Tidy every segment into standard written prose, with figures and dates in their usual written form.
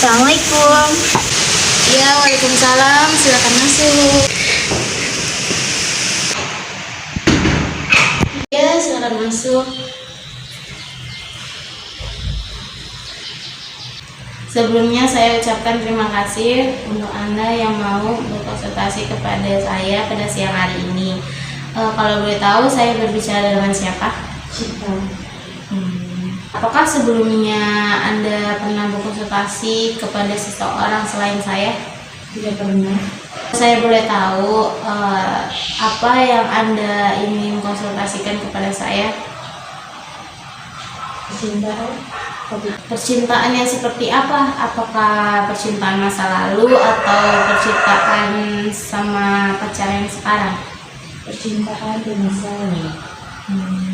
Assalamualaikum. Ya, waalaikumsalam. Silakan masuk. Ya, silakan masuk. Sebelumnya saya ucapkan terima kasih untuk Anda yang mau berkonsultasi kepada saya pada siang hari ini. Kalau boleh tahu saya berbicara dengan siapa? Cita. Apakah sebelumnya Anda pernah berkonsultasi kepada seseorang selain saya? Tidak pernah. Saya boleh tahu apa yang Anda ingin konsultasikan kepada saya? Percintaan. Percintaan yang seperti apa? Apakah percintaan masa lalu atau percintaan sama pacar yang sekarang? Percintaan di masa lalu.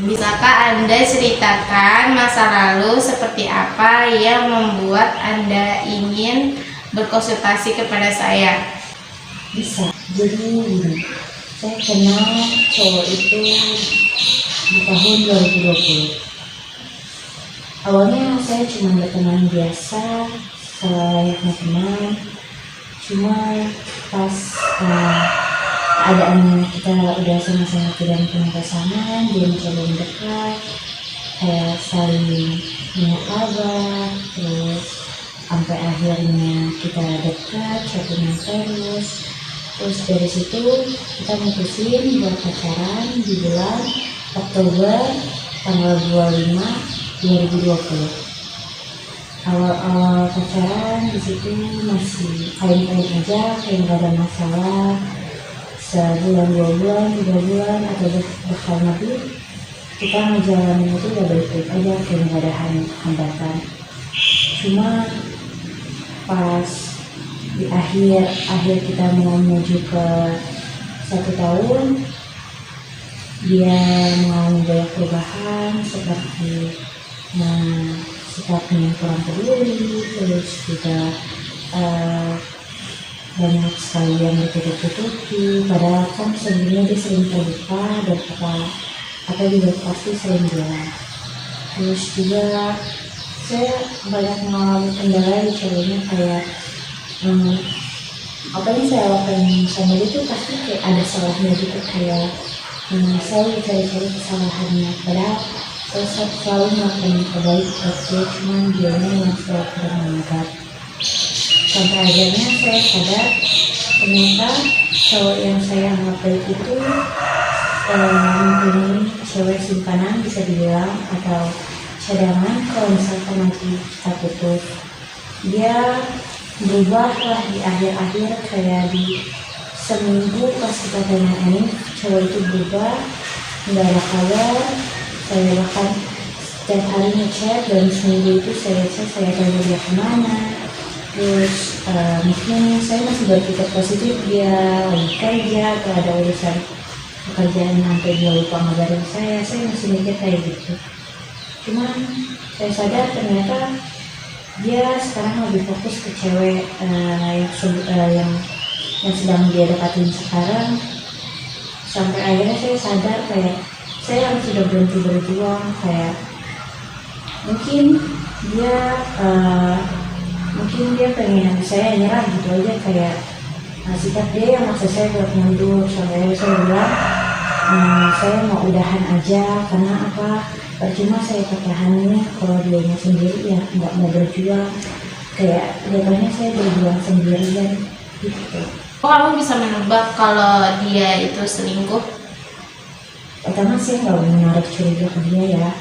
Bisakah Anda ceritakan masa lalu seperti apa yang membuat Anda ingin berkonsultasi kepada saya? Bisa. Jadi gini, saya kenal cowok itu di tahun 2020. Awalnya saya cuma berteman biasa, selayaknya teman. Cuma pas keadaannya kita udah sama-sama tidak punya pasangan, dia mencoba mendekat, kayak saling minta kabar, terus sampai akhirnya kita dekat, chattingan terus dari situ kita mutusin buat pacaran di bulan Oktober tanggal 25 2020. Awal-awal pacaran di situ masih kain-kain aja, kayak nggak ada masalah. Sebulan, 2 bulan, 3 bulan atau bahkan lebih kita ngejalanin itu udah baik-baik aja, kayak nggak ada hambatan. Cuma pas di akhir kita mau menuju ke 1 tahun, dia mengalami banyak perubahan seperti sikapnya kurang peduli, terus juga banyak sekali yang ditutup-tutupi, padahal kan sebenarnya dia sering terbuka dan apa juga pasti sering bilang. Terus juga saya banyak mengalami kendala di ceweknya, kayak apa yang saya lakukan sama dia tuh pasti kayak ada salahnya gitu, kayak saya cari-cari kesalahannya, padahal saya selalu melakukan yang terbaik buat dia, cuman dia yang selalu tidak menganggap. Sampai akhirnya saya sadar ternyata cowok yang saya anggap baik itu mempunyai cewek simpanan, bisa dibilang, atau cadangan kalau misalkan nanti kita putus. Dia berubah lah di akhir-akhir, kayak di seminggu pas kita tanyain cowok itu berubah, nggak ada kabar. Saya bahkan setiap hari ngechat, dan seminggu itu saya chat, saya tanya dia kemana. Terus mungkin saya masih berpikir positif dia lagi kerja atau ada urusan pekerjaan sampai dia lupa ngabarin saya masih mikir kayak gitu. Cuman saya sadar ternyata dia sekarang lebih fokus ke cewek yang sedang dia deketin sekarang. Sampai akhirnya saya sadar kayak saya harus sudah berhenti berjuang, kayak mungkin dia pengen saya nyerah gitu aja, kayak sikap dia yang maksa saya buat mundur. Sampai saya bilang saya mau udahan aja, karena percuma saya pertahanin kalau dianya sendiri ya nggak mau berjuang, kayak jadinya saya berjuang sendirian gitu. Kamu bisa menebak kalau dia itu selingkuh? Pertama saya nggak menarik curiga ke dia ya.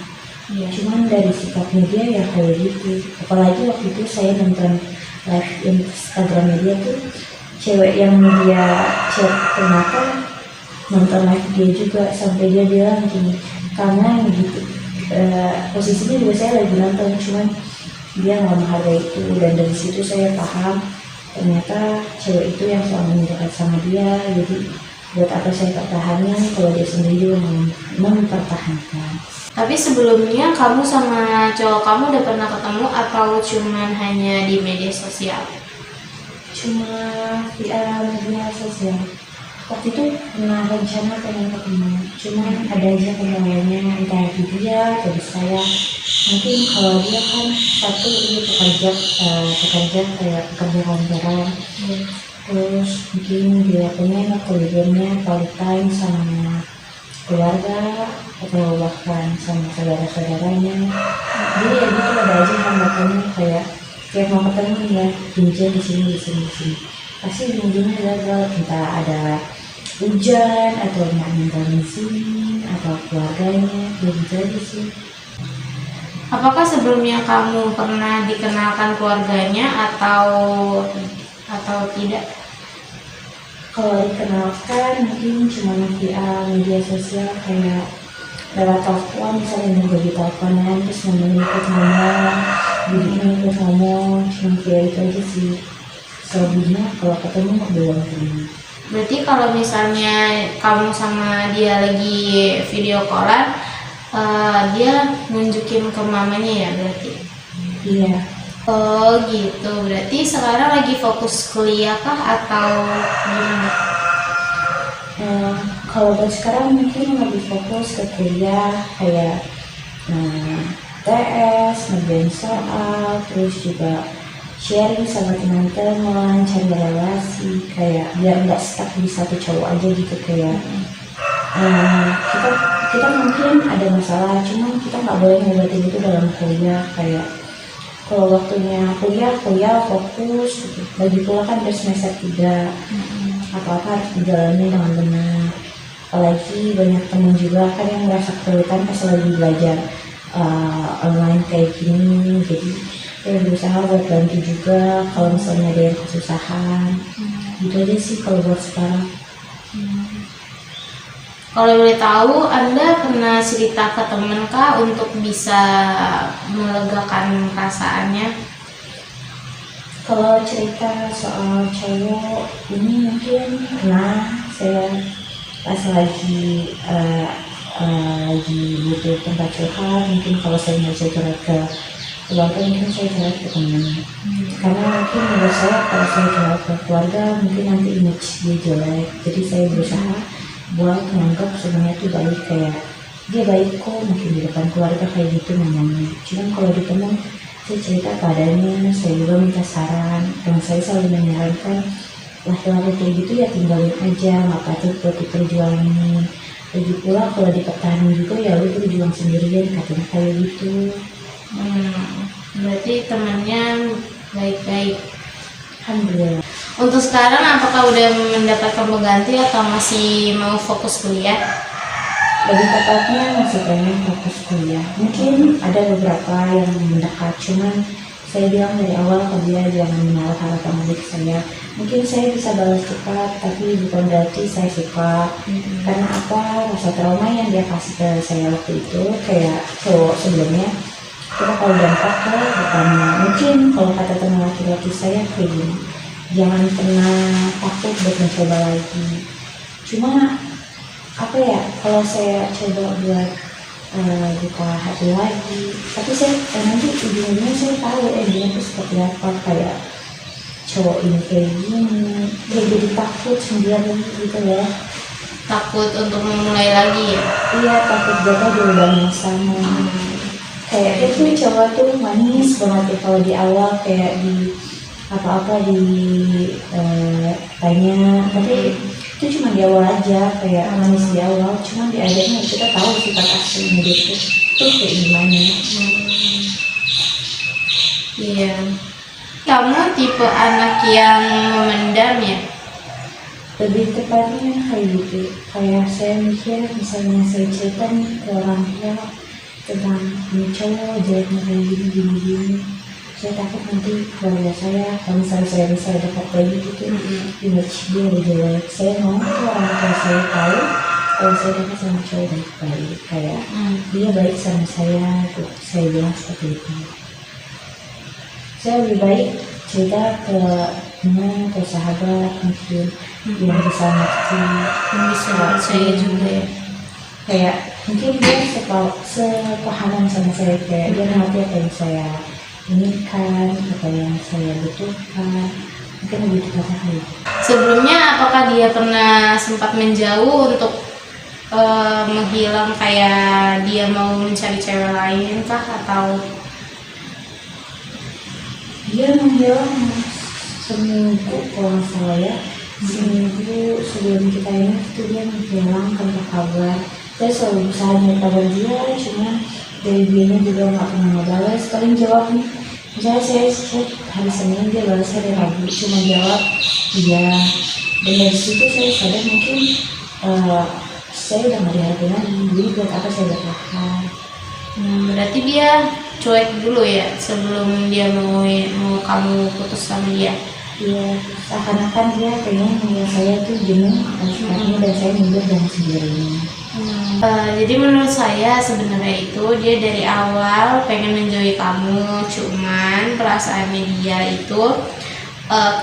Cuman dari sikapnya dia ya kayak gitu. Apalagi waktu itu saya nonton live Instagramnya dia tuh, cewek yang dia chat ternyata nonton live dia juga, sampai dia bilang gini, karena gitu posisinya juga saya lagi nonton, cuman dia nggak menghargai itu. Dan dari situ saya paham ternyata cewek itu yang selalu mendekat sama dia. Jadi buat apa saya pertahanan kalau dia sendiri mempertahankan. Tapi sebelumnya kamu sama cowok kamu udah pernah ketemu atau cuman hanya di media sosial? Cuma via media sosial. waktu itu pernah rencana pengen ketemu, cuman ada aja kendalanya, entah di dia atau di saya. Mungkin kalau dia kan satu ini pekerja kayak pekerja kantoran, terus mungkin dia pengen waktu liburnya quality time sama keluarga atau bahkan sama saudara-saudaranya. Jadi ya gitu, ada aja hambatannya, kayak mau ketemu ya janjian di sini. Pasti ujung-ujungnya gagal, entah ada hujan atau nggak ninggalin sini atau keluarganya, gitu aja sih. Apakah sebelumnya kamu pernah dikenalkan keluarganya atau tidak? Kalau dikenalkan mungkin cuma via media sosial, kayak lewat telepon, misalnya bagi teleponan terus ikut ngomong, cuma via itu aja sih. Selebihnya kalau ketemu belum pernah. Berarti kalau misalnya kamu sama dia lagi video callan, dia nunjukin ke mamanya ya berarti? Iya. Oh gitu, berarti sekarang lagi fokus kuliah kah atau gimana? Kalau buat sekarang mungkin lebih fokus ke kuliah, kayak TS, ngerjain soal, terus juga sharing sama teman-teman, cari relasi, kayak biar nggak stuck di satu cowok aja gitu. Kayak kita mungkin ada masalah, cuman kita nggak boleh ngobatin itu dalam kuliah. Kayak kalau waktunya kuliah fokus gitu. Lagi pula kan udah semester 3, apa-apa harus dijalani dengan benar. Apalagi banyak teman juga kan yang merasa kesulitan pas lagi belajar online kayak gini. Jadi saya berusaha buat bantu juga kalau misalnya ada yang kesusahan. Gitu aja sih kalau buat sekarang. Kalau boleh tahu, Anda pernah cerita ke teman kah untuk bisa melegakan perasaannya? Kalau cerita soal cowok ini mungkin pernah saya pas lagi butuh tempat curhat. Mungkin kalau saya nggak bisa curhat ke keluarga, mungkin saya curhat ke teman. Karena mungkin menurut saya kalau saya curhat ke keluarga mungkin nanti image dia jelek. Jadi saya berusaha buat menganggap sebenarnya itu baik, kayak dia baik kok, mungkin di depan keluarga kayak gitu ngomongnya. Cuman kalau di teman saya cerita padanya, saya juga minta saran, dan saya selalu menyarankan laki-laki kayak gitu ya tinggalin aja, nggak patut buat diperjuangin. Lagi pula kalau dipertahankan juga ya lu berjuang sendirian, katanya kayak gitu. Berarti temannya baik-baik. Alhamdulillah. Untuk sekarang apakah udah mendapatkan pengganti atau masih mau fokus kuliah? Lebih tepatnya masih pengen fokus kuliah. Mungkin ada beberapa yang mendekat, cuman saya bilang dari awal ke dia jangan menaruh harapan lebih ke saya. Mungkin saya bisa balas cepat, tapi bukan berarti saya suka. Karena apa, rasa trauma yang dia kasih ke saya waktu itu, kayak cowok sebelumnya, kita kalau dampak ke depannya. Mungkin kalau kata teman laki-laki saya kayak gini, jangan pernah takut buat mencoba lagi. Cuma apa ya, kalau saya coba buat buka hati lagi, tapi saya nanti ujung-ujungnya saya tahu dia itu seperti apa, kayak cowok ini kayak gini, dia jadi takut sendiri gitu ya. Takut untuk memulai lagi ya? Iya, takut jatuh di lubang yang sama. Kayak itu cowok tuh manis banget ya kalau di awal, kayak di apa-apa tanya, tapi itu cuma di awal aja, kayak manis di awal, cuma di akhirnya kita tahu sifat aslinya dia tuh kayak gimana. Iya. Kamu tipe anak yang memendam ya? Lebih tepatnya kayak gitu, kayak saya mikir misalnya saya cerita nih ke orang tua tentang ini cowok jeleknya kayak gini, saya takut nanti keluarga saya, kalau misalnya saya bisa dapat lagi gitu, image dia udah jelek. Saya mau tuh orang tua saya tahu kalau saya dapat sama cowok baik-baik, kayak dia baik sama saya, tuh saya bilang seperti itu. Saya lebih baik cerita ke teman atau sahabat mungkin yang bisa ngerti, Yang bisa percaya juga ya? kayak mungkin dia sepahaman sama saya, kayak dia ngerti apa yang saya inginkan, apa yang saya butuhkan. mungkin lebih tepatnya kayak gitu. Sebelumnya apakah dia pernah sempat menjauh untuk menghilang, kayak dia mau mencari cewek lain kah, atau Dia menghilang seminggu kalau nggak salah ya, seminggu sebelum kita ini itu dia menghilang tanpa kabar. Saya selalu berusaha nyari kabar dia, cuma dari dianya juga nggak pernah ngebalas. Paling jawab nih, misalnya saya chat hari Senin, dia balas hari Rabu, cuma jawab iya. Dan dari situ saya sadar mungkin saya udah nggak dihargai lagi, jadi buat apa saya bertahan. berarti dia cuek dulu ya sebelum dia mau kamu putus sama dia? Iya, seakan-akan dia pengen melihat saya tuh jenuh sekarang dan saya mundur dengan sendirinya. Jadi menurut saya sebenarnya itu dia dari awal pengen menjauhi kamu, cuman perasaannya dia itu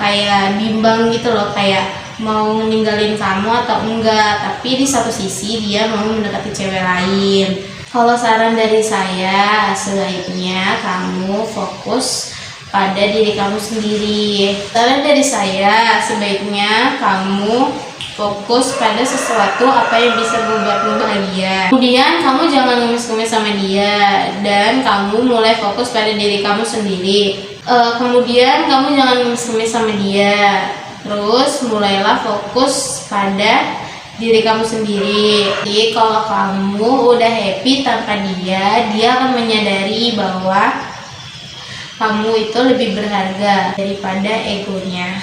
kayak bimbang gitu loh, kayak mau ninggalin kamu atau enggak, tapi di satu sisi dia mau mendekati cewek lain. Kalau saran dari saya, sebaiknya kamu fokus pada diri kamu sendiri. Saran dari saya, sebaiknya kamu fokus pada sesuatu apa yang bisa membuatmu bahagia. Kemudian kamu jangan ngemis-ngemis sama dia, dan kamu mulai fokus pada diri kamu sendiri. Kemudian kamu jangan ngemis-ngemis sama dia, terus mulailah fokus pada diri kamu sendiri. Jadi kalau kamu udah happy tanpa dia, dia akan menyadari bahwa kamu itu lebih berharga daripada egonya.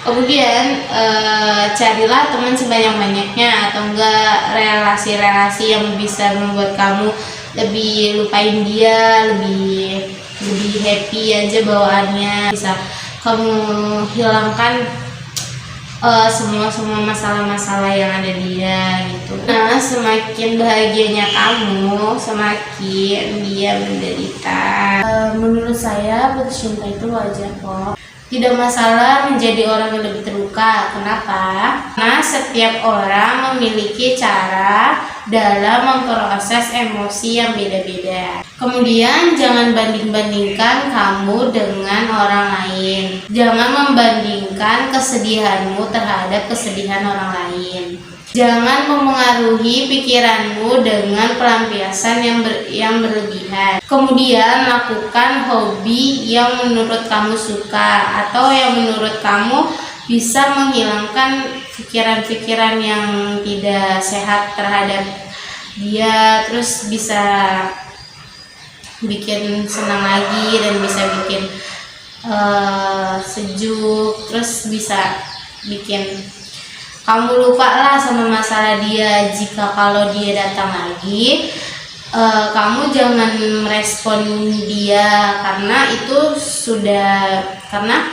Kemudian carilah teman sebanyak-banyaknya, atau enggak relasi-relasi yang bisa membuat kamu lebih lupain dia, lebih happy aja bawaannya, bisa kamu hilangkan semua masalah-masalah yang ada dia gitu. Nah, semakin bahagianya kamu, semakin dia menderita. Menurut saya putus cinta itu wajar kok. Tidak masalah menjadi orang yang lebih terluka. Kenapa? Karena setiap orang memiliki cara dalam memproses emosi yang beda-beda. Kemudian jangan banding-bandingkan kamu dengan orang lain. Jangan membandingkan kesedihanmu terhadap kesedihan orang lain. Jangan memengaruhi pikiranmu dengan pelampiasan yang berlebihan. Kemudian lakukan hobi yang menurut kamu suka, atau yang menurut kamu bisa menghilangkan pikiran-pikiran yang tidak sehat terhadap dia, terus bisa bikin senang lagi dan bisa bikin sejuk, terus bisa bikin kamu lupa lah sama masalah dia. Jika kalau dia datang lagi, kamu jangan merespon dia, karena itu sudah, karena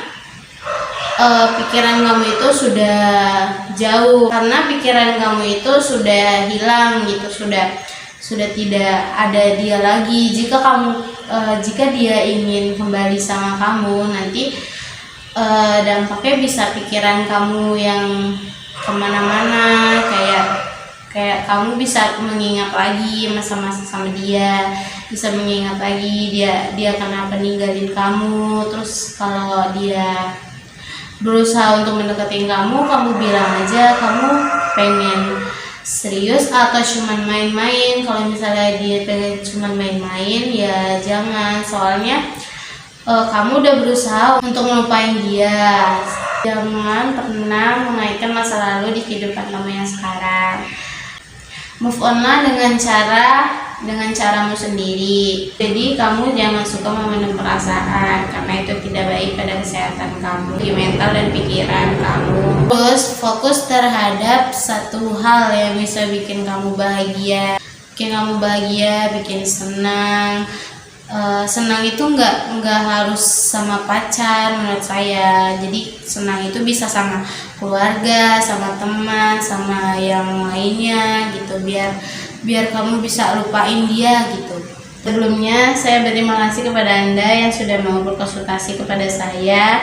pikiran kamu itu sudah jauh, karena pikiran kamu itu sudah hilang gitu, sudah tidak ada dia lagi. Jika dia ingin kembali sama kamu, nanti dampaknya bisa pikiran kamu yang kemana-mana, kayak kamu bisa mengingat lagi masa-masa sama dia, bisa mengingat lagi dia kenapa ninggalin kamu. Terus kalau dia berusaha untuk mendekatin kamu bilang aja kamu pengen serius atau cuman main-main. Kalau misalnya dia pengen cuman main-main, ya jangan, soalnya kamu udah berusaha untuk melupain dia. Jangan pernah mengaitkan masa lalu di kehidupan kamu yang sekarang. Move on lah dengan caramu sendiri. Jadi kamu jangan suka memendam perasaan, karena itu tidak baik pada kesehatan kamu, di mental dan pikiran kamu. Terus fokus terhadap satu hal yang bisa bikin kamu bahagia, bikin senang. Senang itu nggak harus sama pacar menurut saya. Jadi senang itu bisa sama keluarga, sama teman, sama yang lainnya gitu, biar kamu bisa lupain dia gitu. Sebelumnya saya berterima kasih kepada Anda yang sudah mau berkonsultasi kepada saya.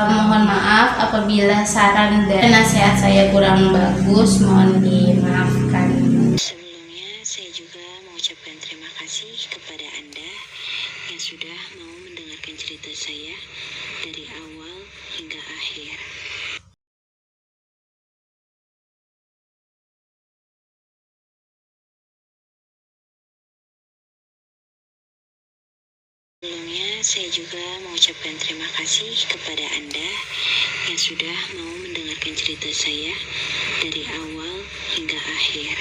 Mohon maaf apabila saran dan nasihat saya kurang bagus, mohon dimaafkan. Sebelumnya saya juga mengucapkan terima kasih kepada Anda yang sudah mau mendengarkan cerita saya. dari awal hingga akhir. Sebelumnya, saya juga mengucapkan terima kasih kepada Anda yang sudah mau mendengarkan cerita saya dari awal hingga akhir.